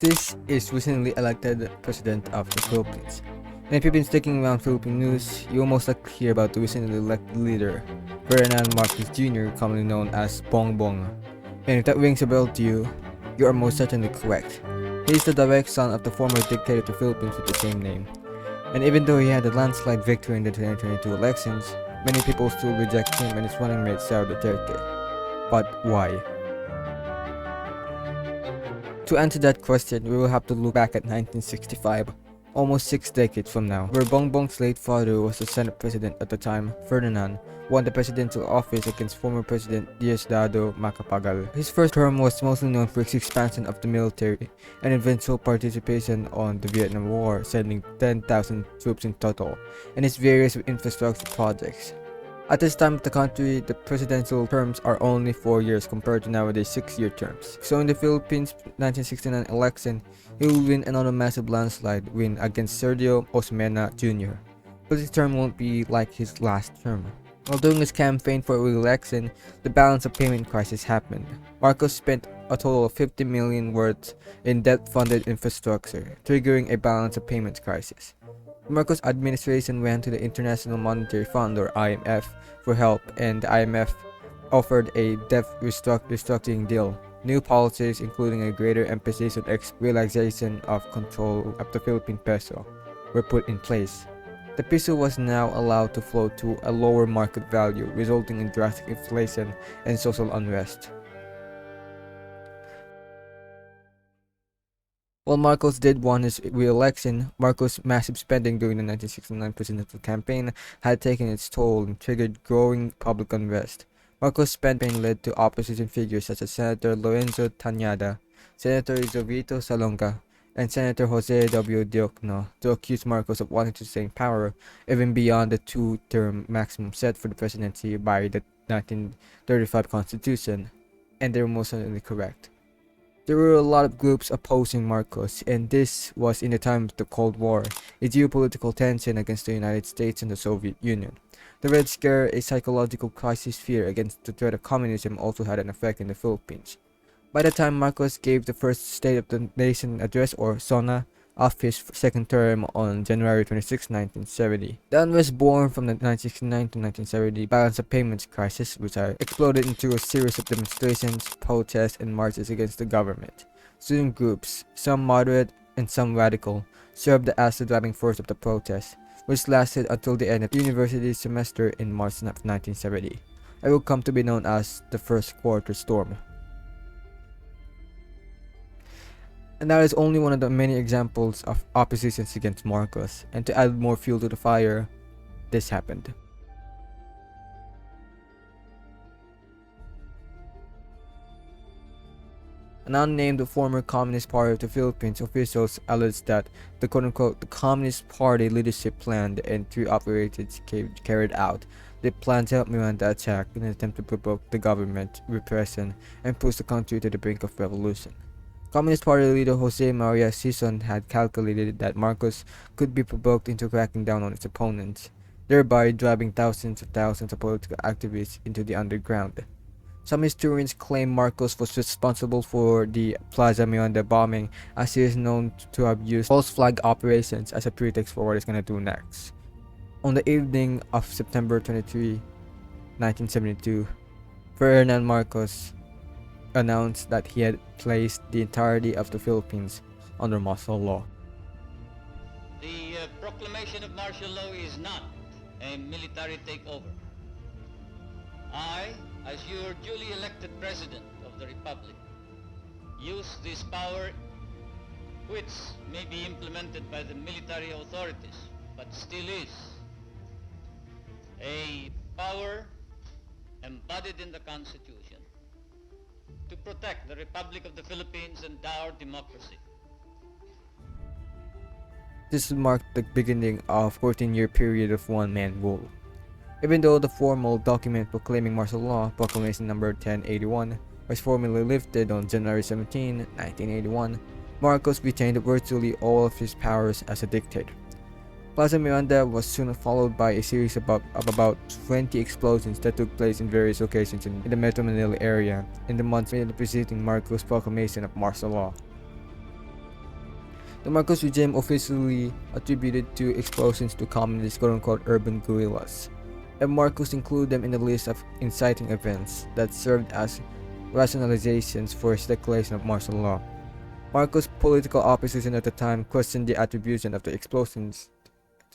This is recently elected President of the Philippines. And if you've been sticking around Philippine news, you will most likely hear about the recently elected leader, Ferdinand Marcos Sr., commonly known as Bong Bong. And if that rings a bell to you, you are most certainly correct. He is the direct son of the former dictator of the Philippines with the same name. And even though he had a landslide victory in the 2022 elections, many people still reject him and his running mate Sara Duterte. But why? To answer that question, we will have to look back at 1965, almost 6 decades from now, where Bong Bong's late father was the Senate President at the time, Ferdinand, won the presidential office against former President Diosdado Macapagal. His first term was mostly known for its expansion of the military and eventual participation on the Vietnam War, sending 10,000 troops in total, and its various infrastructure projects. At this time of the country, the presidential terms are only 4 years compared to nowadays 6-year terms. So in the Philippines 1969 election, he will win another massive landslide win against Sergio Osmeña Jr. But his term won't be like his last term. While doing his campaign for re-election, the balance of payment crisis happened. Marcos spent a total of 50 million worth in debt-funded infrastructure, triggering a balance of payments crisis. The Marcos administration went to the International Monetary Fund or IMF for help, and the IMF offered a debt restructuring deal. New policies, including a greater emphasis on relaxation of control of the Philippine peso, were put in place. The peso was now allowed to float to a lower market value, resulting in drastic inflation and social unrest. While Marcos did win his re-election, Marcos' massive spending during the 1969 presidential campaign had taken its toll and triggered growing public unrest. Marcos' spending led to opposition figures such as Senator Lorenzo Tañada, Senator Jovito Salonga, and Senator Jose W. Diokno to accuse Marcos of wanting to stay in power even beyond the 2-term maximum set for the presidency by the 1935 Constitution, and they were most certainly correct. There were a lot of groups opposing Marcos, and this was in the time of the Cold War, a geopolitical tension against the United States and the Soviet Union. The Red Scare, a psychological crisis fear against the threat of communism, also had an effect in the Philippines. By the time Marcos gave the first State of the Nation address, or SONA, of his second term on January 26, 1970. The unrest born from the 1969 to 1970 balance of payments crisis, which exploded into a series of demonstrations, protests, and marches against the government. Student groups, some moderate and some radical, served as the driving force of the protests, which lasted until the end of the university semester in March of 1970. It will come to be known as the First Quarter Storm. And that is only one of the many examples of oppositions against Marcos, and to add more fuel to the fire, this happened. An unnamed former Communist Party of the Philippines officials alleged that the quote-unquote the Communist Party leadership planned and 3 operatives carried out the Plaza Miranda attack in an attempt to provoke the government repression and push the country to the brink of revolution. Communist Party leader Jose Maria Sison had calculated that Marcos could be provoked into cracking down on its opponents, thereby driving thousands of political activists into the underground. Some historians claim Marcos was responsible for the Plaza Miranda bombing, as he is known to have used false flag operations as a pretext for what he's gonna do next. On the evening of September 23, 1972, Ferdinand Marcos announced that he had placed the entirety of the Philippines under martial law. The proclamation of martial law is not a military takeover. I, as your duly elected President of the Republic, use this power, which may be implemented by the military authorities, but still is a power embodied in the Constitution, to protect the Republic of the Philippines and our democracy. This marked the beginning of a 14-year period of one-man rule. Even though the formal document proclaiming martial law, Proclamation No. 1081, was formally lifted on January 17, 1981, Marcos retained virtually all of his powers as a dictator. Plaza Miranda was soon followed by a series of about 20 explosions that took place in various locations in the Metro Manila area in the months preceding Marcos' proclamation of martial law. The Marcos regime officially attributed two explosions to communist quote-unquote urban guerrillas, and Marcos included them in the list of inciting events that served as rationalizations for his declaration of martial law. Marcos' political opposition at the time questioned the attribution of the explosions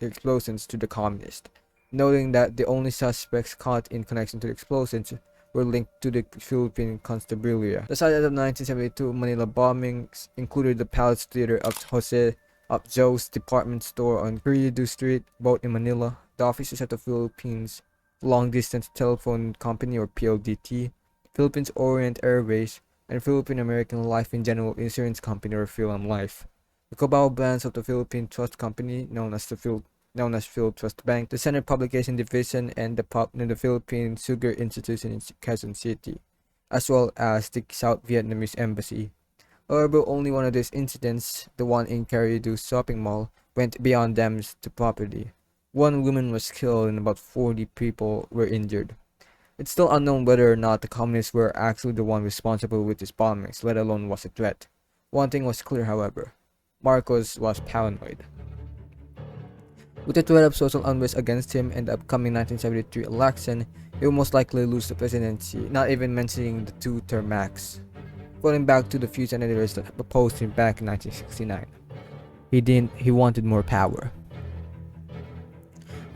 to the communists, noting that the only suspects caught in connection to the explosions were linked to the Philippine Constabulary. The site of the 1972 Manila bombings included the Palace Theater of Joe's department store on Quirino Street, both in Manila, the offices of the Philippines Long Distance Telephone Company or PLDT, Philippines Orient Airways, and Philippine American Life and General Insurance Company or Philm Life. The Cubao branch of the Philippine Trust Company, known as Phil Trust Bank, the Senate Publication Division, and the Philippine Sugar Institution in Quezon City, as well as the South Vietnamese Embassy. However, only one of these incidents, the one in Quirino Shopping Mall, went beyond damage to property. One woman was killed and about 40 people were injured. It's still unknown whether or not the communists were actually the one responsible with these bombings, let alone was a threat. One thing was clear, however: Marcos was paranoid. With the threat of social unrest against him and the upcoming 1973 election, he would most likely lose the presidency, not even mentioning the two-term max. Going back to the few senators that opposed him back in 1969. He wanted more power.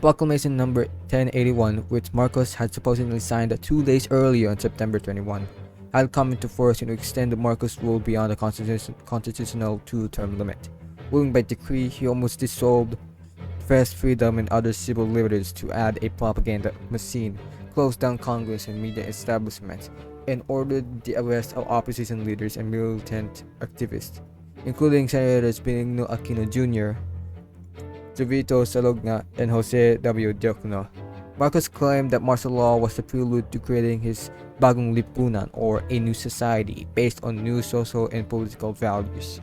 Proclamation number 1081, which Marcos had supposedly signed 2 days earlier on September 21, had come into force to extend the Marcos rule beyond the constitutional two-term limit. Ruling by decree, he almost dissolved press freedom and other civil liberties to add a propaganda machine, closed down Congress and media establishments, and ordered the arrest of opposition leaders and militant activists, including Senators Benigno Aquino Jr., Jovito Salogna, and Jose W. Diokno. Marcos claimed that martial law was the prelude to creating his Bagong Lipunan, or a new society based on new social and political values.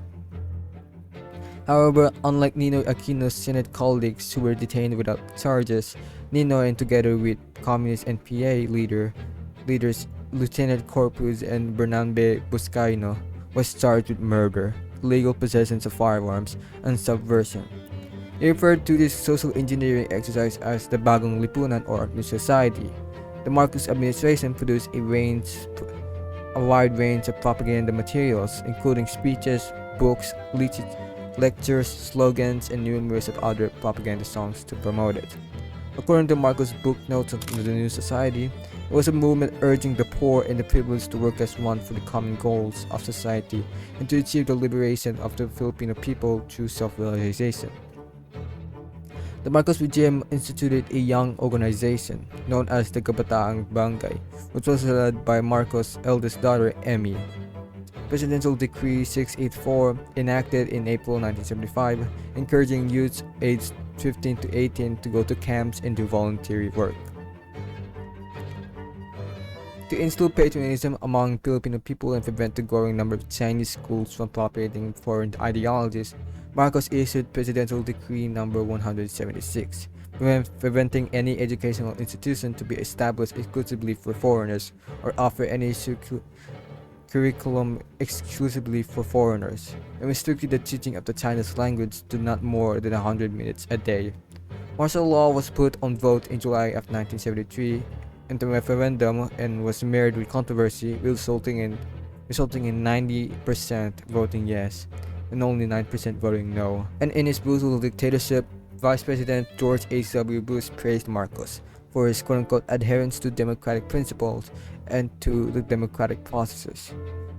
However, unlike Ninoy Aquino's Senate colleagues who were detained without charges, Ninoy, and together with communist NPA leaders Lieutenant Corpus and Bernabé Buscaino, was charged with murder, illegal possession of firearms, and subversion. He referred to this social engineering exercise as the Bagong Lipunan, or New Society. The Marcos administration produced a wide range of propaganda materials, including speeches, books, lectures, slogans, and numerous of other propaganda songs to promote it. According to Marcos' book Notes on the New Society, it was a movement urging the poor and the privileged to work as one for the common goals of society and to achieve the liberation of the Filipino people through self-realization. The Marcos regime instituted a young organization known as the Kabataang Barangay, which was led by Marcos' eldest daughter, Emmy. Presidential Decree 684, enacted in April 1975, encouraging youths aged 15 to 18 to go to camps and do voluntary work. To instill patriotism among Filipino people and prevent the growing number of Chinese schools from propagating foreign ideologies, Marcos issued Presidential Decree number 176, preventing any educational institution to be established exclusively for foreigners or offer any curriculum exclusively for foreigners, and restricted the teaching of the Chinese language to not more than 100 minutes a day. Martial law was put on vote in July of 1973 in the referendum and was marred with controversy, resulting in 90% voting yes and only 9% voting no. And in his brutal dictatorship, Vice President George H.W. Bush praised Marcos for his quote-unquote adherence to democratic principles and to the democratic processes.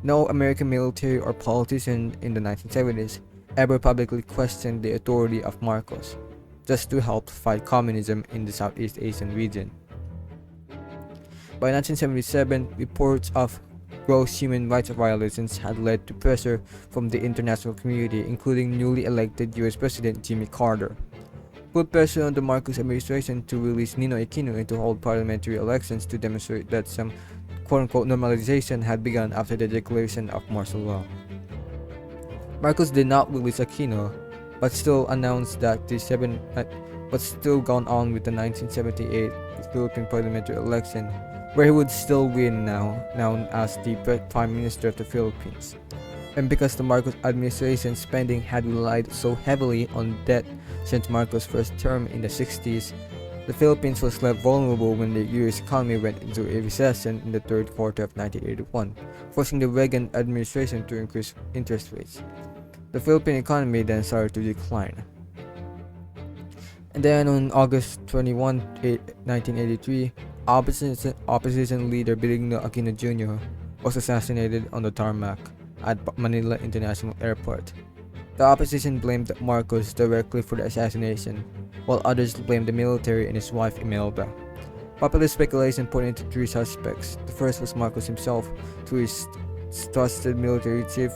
No American military or politician in the 1970s ever publicly questioned the authority of Marcos, just to help fight communism in the Southeast Asian region. By 1977, reports of gross human rights violations had led to pressure from the international community, including newly elected US President Jimmy Carter. Put pressure on the Marcos administration to release Ninoy Aquino and to hold parliamentary elections to demonstrate that some quote-unquote normalization had begun after the declaration of martial law. Marcos did not release Aquino, but still announced that but still gone on with the 1978 Philippine parliamentary election, where he would still win, now known as the Prime Minister of the Philippines. And because the Marcos administration's spending had relied so heavily on debt since Marcos' first term in the 60s, the Philippines was left vulnerable when the U.S. economy went into a recession in the third quarter of 1981, forcing the Reagan administration to increase interest rates. The Philippine economy then started to decline. And then on August 21, 1983, opposition leader Benigno Aquino Jr. was assassinated on the tarmac at Manila International Airport. The opposition blamed Marcos directly for the assassination, while others blamed the military and his wife Imelda. Popular speculation pointed to three suspects. The first was Marcos himself, to his trusted military chief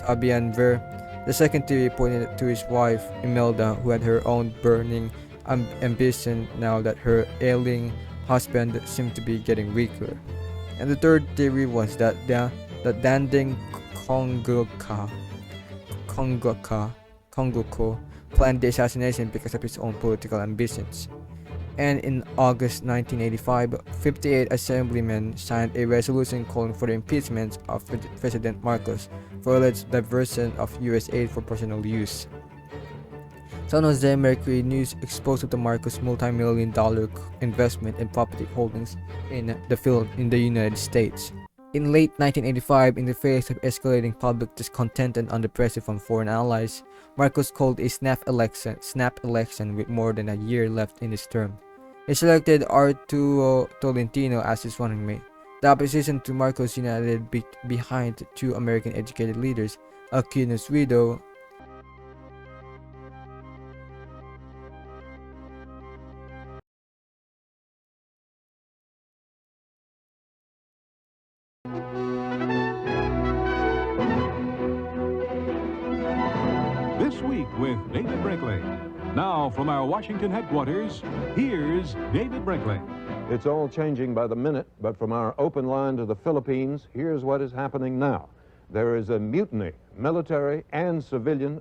Fabian Ver. The second theory pointed to his wife Imelda, who had her own burning ambition now that her ailing husband seemed to be getting weaker. And the third theory was that the Danding Kongoko planned the assassination because of his own political ambitions. And in August 1985, 58 assemblymen signed a resolution calling for the impeachment of President Marcos for alleged diversion of US aid for personal use. San Jose Mercury News exposed the Marcos multi-million-dollar investment and property holdings in the United States. In late 1985, in the face of escalating public discontent and under pressure from foreign allies, Marcos called a snap election with more than a year left in his term. He selected Arturo Tolentino as his running mate. The opposition to Marcos united behind two American-educated leaders, Aquino's widow, This Week with David Brinkley. Now from our Washington headquarters, here's David Brinkley. It's all changing by the minute, but from our open line to the Philippines, here's what is happening now. There is a mutiny, military and civilian,